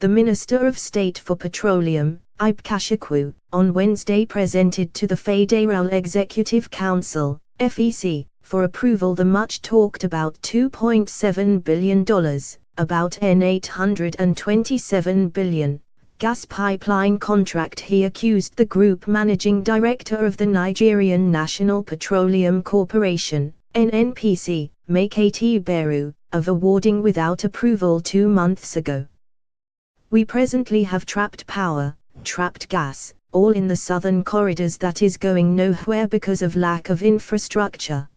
the Minister of State for Petroleum, Kachikwu, on Wednesday presented to the Federal Executive Council, FEC, for approval the much-talked-about $2.7 billion, about $827 billion, gas pipeline contract he accused the group managing director of the Nigerian National Petroleum Corporation, NNPC, Makati Beru, of awarding without approval 2 months ago. We presently have trapped power, trapped gas, all in the southern corridors that is going nowhere because of lack of infrastructure.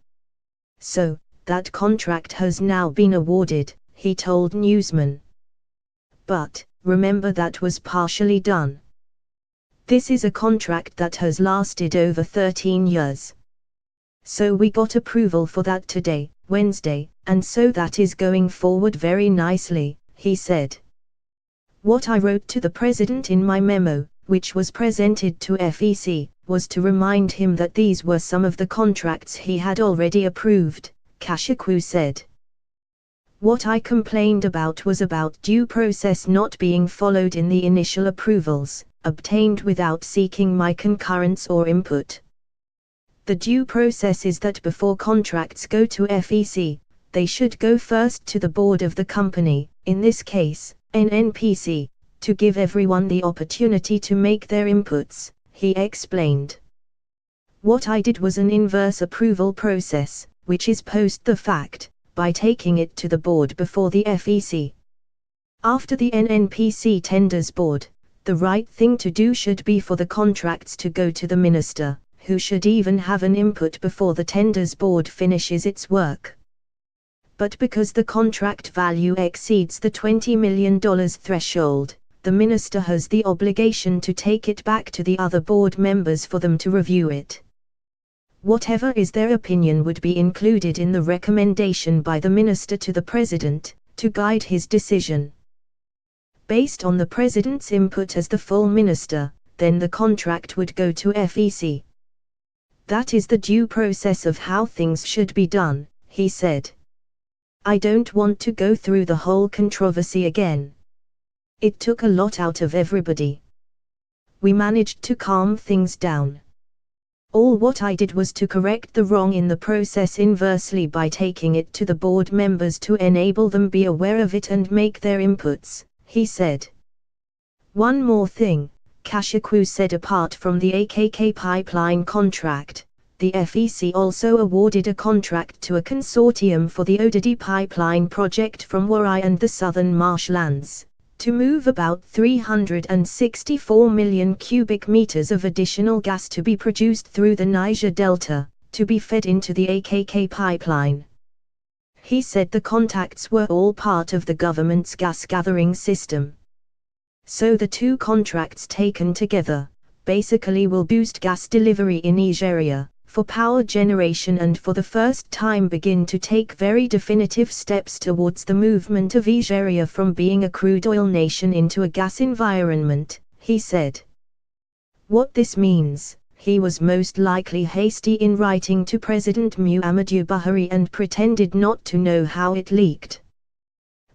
So, that contract has now been awarded, he told newsmen. But, remember that was partially done. This is a contract that has lasted over 13 years. So we got approval for that today, Wednesday, and so that is going forward very nicely, he said. What I wrote to the president in my memo, which was presented to FEC, was to remind him that these were some of the contracts he had already approved, Kachikwu said. What I complained about was about due process not being followed in the initial approvals, obtained without seeking my concurrence or input. The due process is that before contracts go to FEC, they should go first to the board of the company, in this case, NNPC, to give everyone the opportunity to make their inputs, he explained. What I did was an inverse approval process, which is post the fact, by taking it to the board before the FEC. After the NNPC tenders board, the right thing to do should be for the contracts to go to the minister, who should even have an input before the tenders board finishes its work. But because the contract value exceeds the $20 million threshold, the minister has the obligation to take it back to the other board members for them to review it. Whatever is their opinion would be included in the recommendation by the minister to the president, to guide his decision. Based on the president's input as the full minister, then the contract would go to FEC. That is the due process of how things should be done, he said. I don't want to go through the whole controversy again. It took a lot out of everybody. We managed to calm things down. All what I did was to correct the wrong in the process inversely by taking it to the board members to enable them be aware of it and make their inputs, he said. One more thing, Kachikwu said, apart from the AKK pipeline contract, the FEC also awarded a contract to a consortium for the Odidi pipeline project from Warri and the southern marshlands, to move about 364 million cubic meters of additional gas to be produced through the Niger Delta, to be fed into the AKK pipeline. He said the contacts were all part of the government's gas gathering system. So the two contracts taken together, basically will boost gas delivery in Nigeria, for power generation, and for the first time begin to take very definitive steps towards the movement of Nigeria from being a crude oil nation into a gas environment, he said. What this means, he was most likely hasty in writing to President Muhammadu Buhari and pretended not to know how it leaked.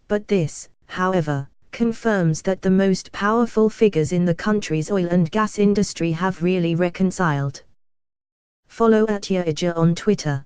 But this, however, confirms that the most powerful figures in the country's oil and gas industry have really reconciled. Follow @Yaija on Twitter.